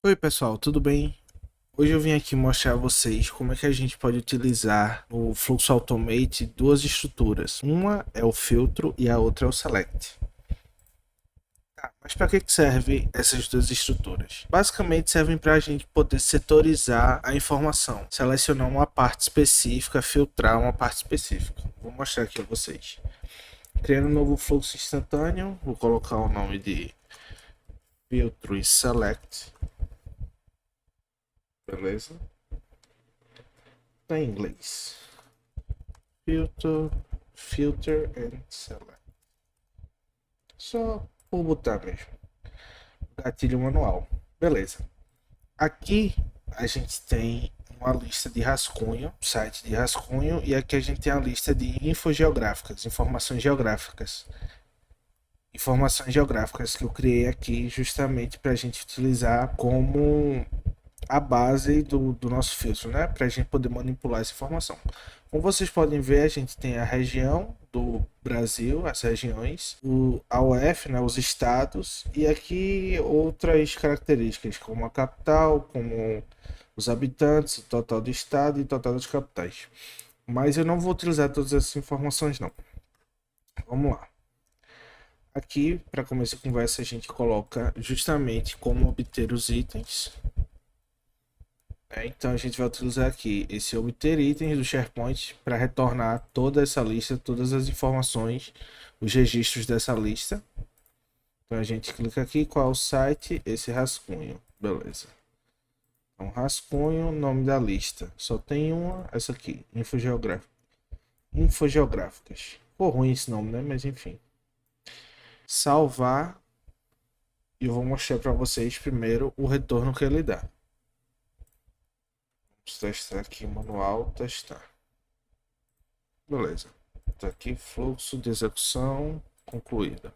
Oi pessoal, tudo bem? Hoje eu vim aqui mostrar a vocês como é que a gente pode utilizar no Fluxo Automate duas estruturas. Uma é o filtro e a outra é o select. Mas para que servem essas duas estruturas? Basicamente servem para a gente poder setorizar a informação, selecionar uma parte específica, filtrar uma parte específica. Vou mostrar aqui a vocês. Criando um novo fluxo instantâneo, vou colocar o nome de filtro e select, beleza? Tá em inglês. Filter and select. Só por botar mesmo. Gatilho manual. Beleza. Aqui a gente tem uma lista de rascunho, site de rascunho, e aqui a gente tem a lista de infogeográficas, informações geográficas. Informações geográficas que eu criei aqui justamente para a gente utilizar como a base do nosso filtro, né? Para a gente poder manipular essa informação. Como vocês podem ver, a gente tem a região do Brasil, as regiões, a UF, né, os estados, e aqui outras características, como a capital, como os habitantes, o total do estado e o total das capitais. Mas eu não vou utilizar todas essas informações, não. Vamos lá. Aqui, para começar a conversa, a gente coloca justamente como obter os itens. Então a gente vai utilizar aqui esse obter itens do SharePoint para retornar toda essa lista, todas as informações, os registros dessa lista. Então a gente clica aqui, qual é o site, esse rascunho, beleza. Então rascunho, nome da lista, só tem uma, essa aqui, infogeográficas. Ficou ruim esse nome, né? Mas enfim. Salvar e eu vou mostrar para vocês primeiro o retorno que ele dá. Vamos testar aqui manual, testar. Beleza. Tá aqui fluxo de execução concluída.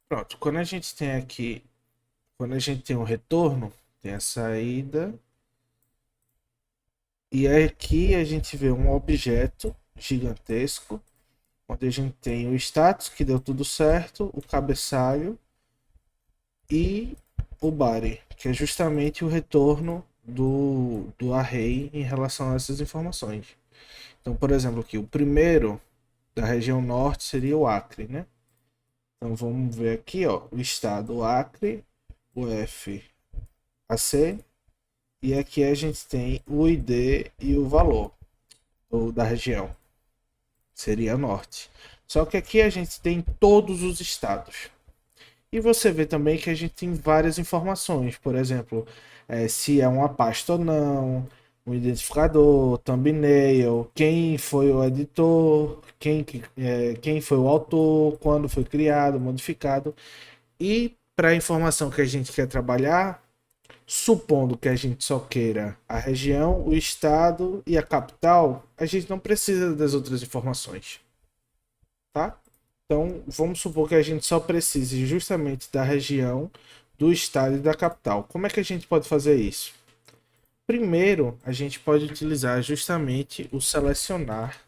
Pronto. Quando a gente tem aqui, quando a gente tem um retorno, tem a saída. E aqui a gente vê um objeto gigantesco, onde a gente tem o status que deu tudo certo, o cabeçalho e o body, que é justamente o retorno do array em relação a essas informações. Então, por exemplo, aqui o primeiro da região norte seria o Acre, né? Então vamos ver aqui, ó, o estado Acre, o F, a C, e aqui a gente tem o ID e o valor da região, seria norte. Só que aqui a gente tem todos os estados. E você vê também que a gente tem várias informações, por exemplo, se é uma pasta ou não, um identificador, thumbnail, quem foi o editor, quem foi o autor, quando foi criado, modificado. E para a informação que a gente quer trabalhar, supondo que a gente só queira a região, o estado e a capital, a gente não precisa das outras informações, tá? Então, vamos supor que a gente só precise justamente da região, do estado e da capital. Como é que a gente pode fazer isso? Primeiro, a gente pode utilizar justamente o selecionar,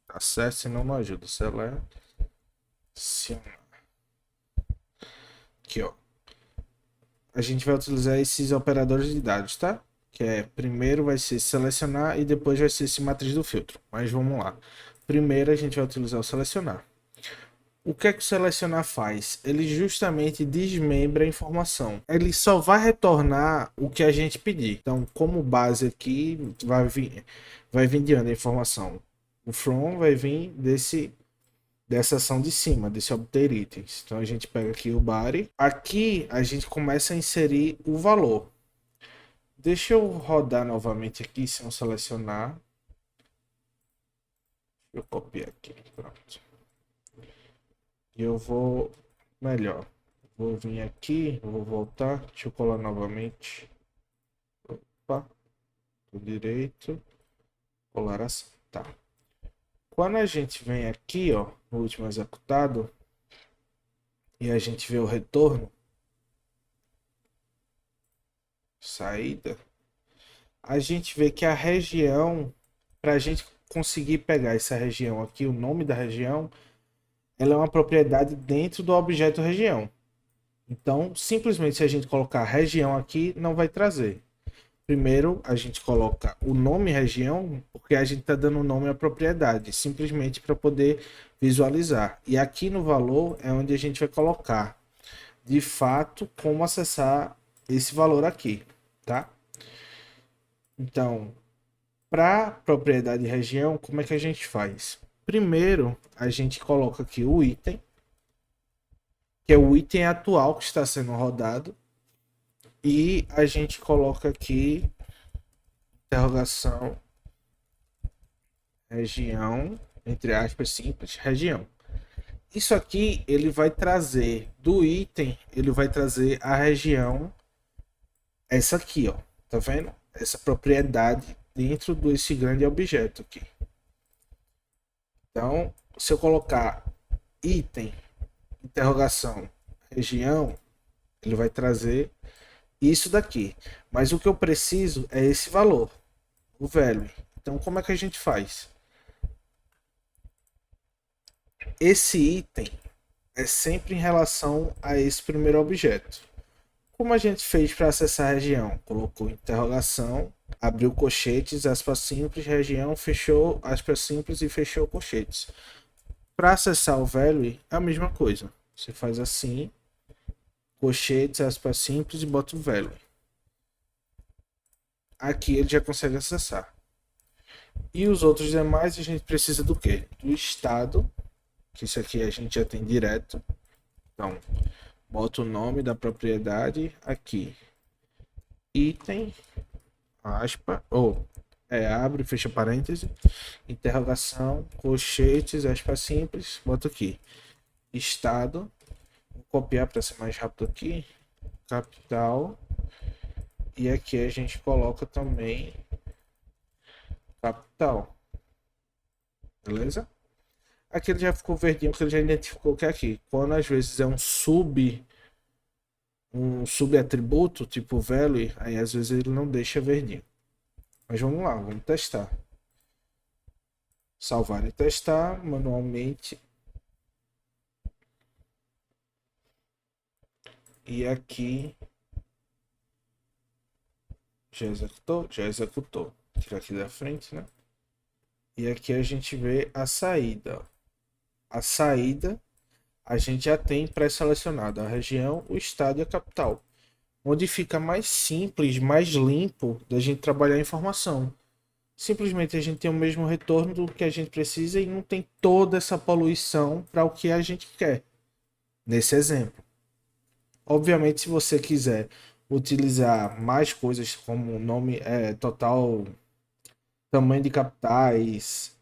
tá certo? Senão não ajuda. Selecionar. Aqui, ó. A gente vai utilizar esses operadores de dados, tá? Que é primeiro vai ser selecionar e depois vai ser esse matriz do filtro. Mas vamos lá. Primeiro a gente vai utilizar o selecionar. O que é que o selecionar faz? Ele justamente desmembra a informação. Ele só vai retornar o que a gente pedir. Então, como base aqui, vai vir diante a informação. O from vai vir dessa ação de cima, desse obter itens. Então, a gente pega aqui o body. Aqui, a gente começa a inserir o valor. Deixa eu rodar novamente aqui, sem eu selecionar. Eu copiar aqui, pronto. E eu vou melhor. Vou vir aqui, vou voltar. Deixa eu colar novamente. Opa, do direito. Colar assim. Tá. Quando a gente vem aqui, ó, no último executado, e a gente vê o retorno, saída, a gente vê que a região, para a gente conseguir pegar essa região aqui, o nome da região, ela é uma propriedade dentro do objeto região. Então, simplesmente se a gente colocar região aqui, não vai trazer. Primeiro, a gente coloca o nome região, porque a gente está dando o nome à propriedade, simplesmente para poder visualizar. E aqui no valor é onde a gente vai colocar, de fato, como acessar esse valor aqui, tá? Então, para propriedade região, como é que a gente faz? Primeiro, a gente coloca aqui o item, que é o item atual que está sendo rodado, e a gente coloca aqui interrogação região, entre aspas, simples, região. Isso aqui ele vai trazer do item, ele vai trazer a região, essa aqui, ó, tá vendo? Essa propriedade dentro desse grande objeto aqui. Então, se eu colocar item, interrogação, região, ele vai trazer isso daqui. Mas o que eu preciso é esse valor, o value. Então, como é que a gente faz? Esse item é sempre em relação a esse primeiro objeto. Como a gente fez para acessar a região? Colocou interrogação, abriu colchetes, aspas simples, região, fechou aspas simples e fechou colchetes. Para acessar o value, é a mesma coisa. Você faz assim, colchetes, aspas simples e bota o value. Aqui ele já consegue acessar. E os outros demais a gente precisa do quê? Do estado, que isso aqui a gente já tem direto. Então, bota o nome da propriedade aqui. Item, aspa, ou abre e fecha parêntese, interrogação, colchetes, aspa simples, bota aqui. Estado, vou copiar para ser mais rápido aqui, capital, e aqui a gente coloca também capital, beleza? Aqui ele já ficou verdinho, porque ele já identificou que é aqui. Quando às vezes é um subatributo, tipo value, aí às vezes ele não deixa verdinho. Mas vamos lá, vamos testar. Salvar e testar manualmente. E aqui já executou? Já executou. Tirar aqui da frente, né? E aqui a gente vê a saída. A saída a gente já tem pré-selecionado a região, o estado e a capital. Onde fica mais simples, mais limpo da gente trabalhar a informação. Simplesmente a gente tem o mesmo retorno do que a gente precisa e não tem toda essa poluição para o que a gente quer. Nesse exemplo. Obviamente, se você quiser utilizar mais coisas como nome total, tamanho de capitais,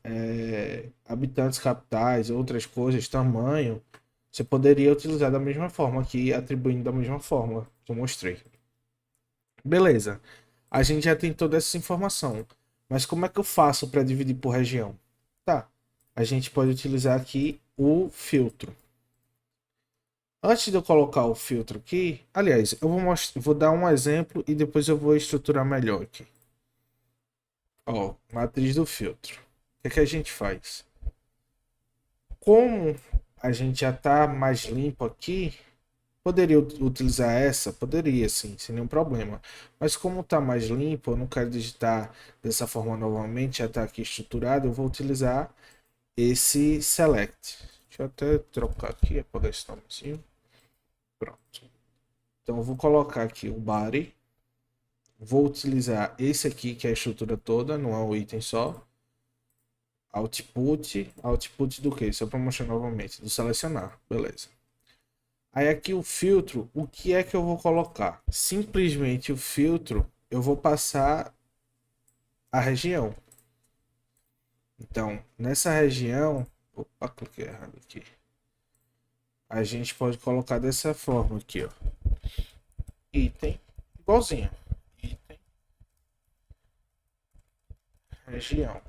habitantes capitais, outras coisas, tamanho, você poderia utilizar da mesma forma aqui, atribuindo da mesma forma que eu mostrei. Beleza. A gente já tem toda essa informação. Mas como é que eu faço para dividir por região? Tá. A gente pode utilizar aqui o filtro. Antes de eu colocar o filtro aqui, aliás, eu vou dar um exemplo e depois eu vou estruturar melhor aqui. Ó, matriz do filtro. O que é que a gente faz? Como a gente já está mais limpo aqui, poderia utilizar essa? Poderia, sim, sem nenhum problema. Mas como está mais limpo, eu não quero digitar dessa forma novamente, já está aqui estruturado, eu vou utilizar esse select. Deixa eu até trocar aqui, apagar esse nomezinho. Pronto. Então eu vou colocar aqui o body. Vou utilizar esse aqui, que é a estrutura toda, não é um item só. Output. Output do que? Só para mostrar novamente. Do selecionar. Beleza. Aí aqui o filtro, o que é que eu vou colocar? Simplesmente o filtro, eu vou passar a região. Então, nessa região... Opa, cliquei errado aqui. A gente pode colocar dessa forma aqui, ó. Item, igualzinho. Item, região.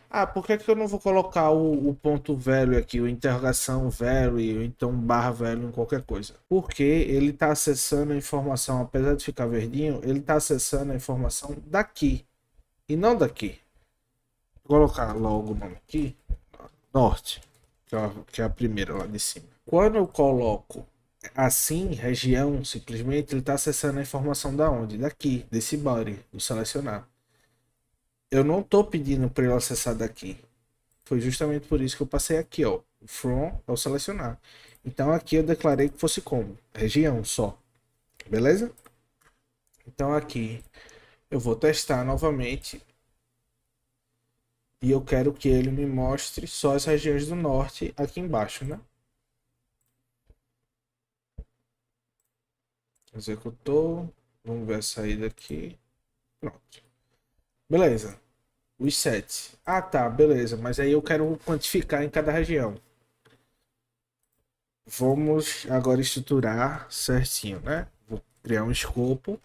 Ah, por que que eu não vou colocar o ponto velho aqui, o interrogação velho, ou então barra velho em qualquer coisa? Porque ele está acessando a informação, apesar de ficar verdinho, ele está acessando a informação daqui e não daqui. Vou colocar logo o nome aqui, norte, que é a primeira lá de cima. Quando eu coloco Assim, região, simplesmente, ele está acessando a informação da onde? Daqui, desse body, do selecionar. Eu não estou pedindo para ele acessar daqui. Foi justamente por isso que eu passei aqui, ó. O from ao selecionar. Então aqui eu declarei que fosse como? Região só. Beleza? Então aqui eu vou testar novamente. E eu quero que ele me mostre só as regiões do norte aqui embaixo, né? Executou. Vamos ver a saída aqui. Pronto. Beleza. Os 7. Ah, tá, beleza. Mas aí eu quero quantificar em cada região. Vamos agora estruturar certinho, né? Vou criar um escopo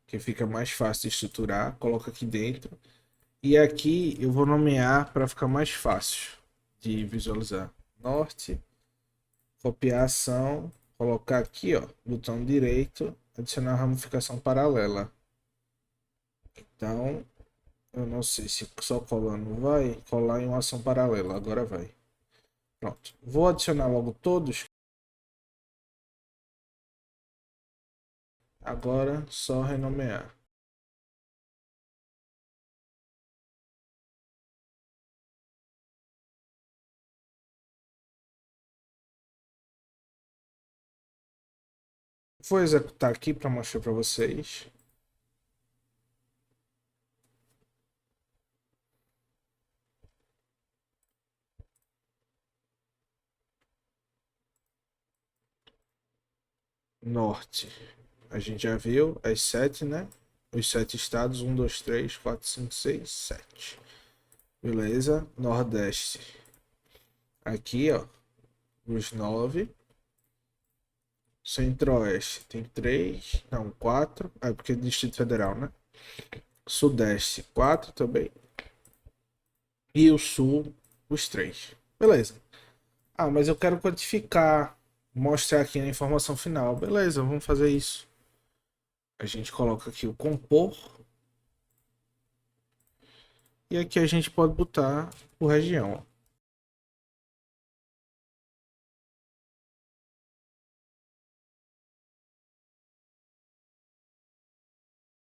que fica mais fácil de estruturar. Coloco aqui dentro. E aqui eu vou nomear para ficar mais fácil de visualizar. Norte, copiar ação, colocar aqui, ó, botão direito, adicionar ramificação paralela. Então, eu não sei se só colando vai colar em uma ação paralela. Agora vai. Pronto. Vou adicionar logo todos. Agora só renomear. Vou executar aqui para mostrar para vocês. Norte. A gente já viu as 7, né? Os 7 estados: 1, 2, 3, 4, 5, 6, 7. Beleza? Nordeste. Aqui, ó, os 9. Centro-Oeste tem 3, não, 4. É porque é Distrito Federal, né? Sudeste, 4 também. E o Sul, os 3. Beleza. Ah, mas eu quero quantificar, mostrar aqui a informação final. Beleza, vamos fazer isso. A gente coloca aqui o compor. E aqui a gente pode botar o região.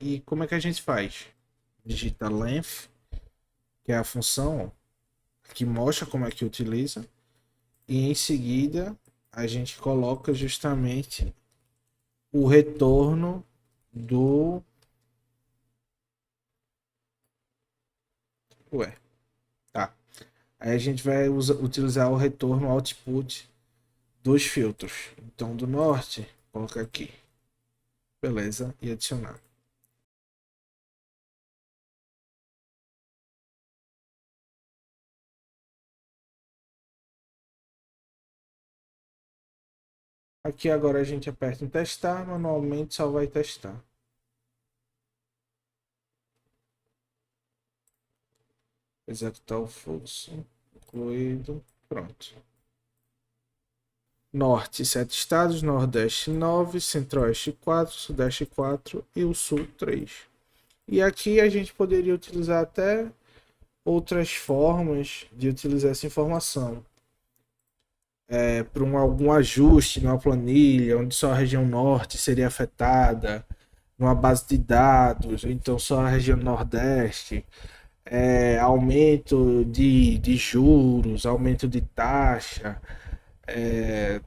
E como é que a gente faz? Digita length, que é a função que mostra como é que utiliza. E em seguida a gente coloca justamente o retorno do. Ué, tá. Aí a gente vai utilizar o retorno output dos filtros. Então, do norte, colocar aqui. Beleza, e adicionar. Aqui agora a gente aperta em testar, manualmente só vai testar. Executar o fluxo, incluído, pronto. Norte, 7 estados, Nordeste 9, Centro-Oeste 4, Sudeste 4 e o Sul 3. E aqui a gente poderia utilizar até outras formas de utilizar essa informação. Para algum ajuste numa planilha, onde só a região norte seria afetada, numa base de dados, ou então só a região nordeste, aumento de juros, aumento de taxa,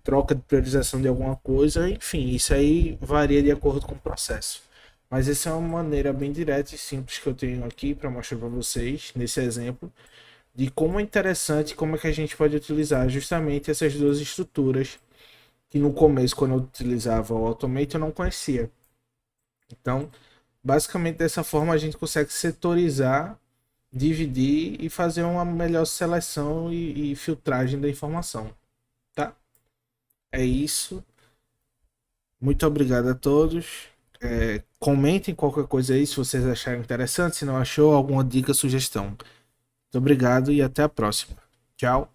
troca de priorização de alguma coisa, enfim, isso aí varia de acordo com o processo. Mas essa é uma maneira bem direta e simples que eu tenho aqui para mostrar para vocês, nesse exemplo, de como é interessante, como é que a gente pode utilizar justamente essas duas estruturas que no começo, quando eu utilizava o Automate, eu não conhecia. Então, basicamente dessa forma a gente consegue setorizar, dividir e fazer uma melhor seleção e filtragem da informação, tá? É isso. Muito obrigado a todos. Comentem qualquer coisa aí se vocês acharem interessante, se não achou alguma dica, sugestão. Muito obrigado e até a próxima. Tchau.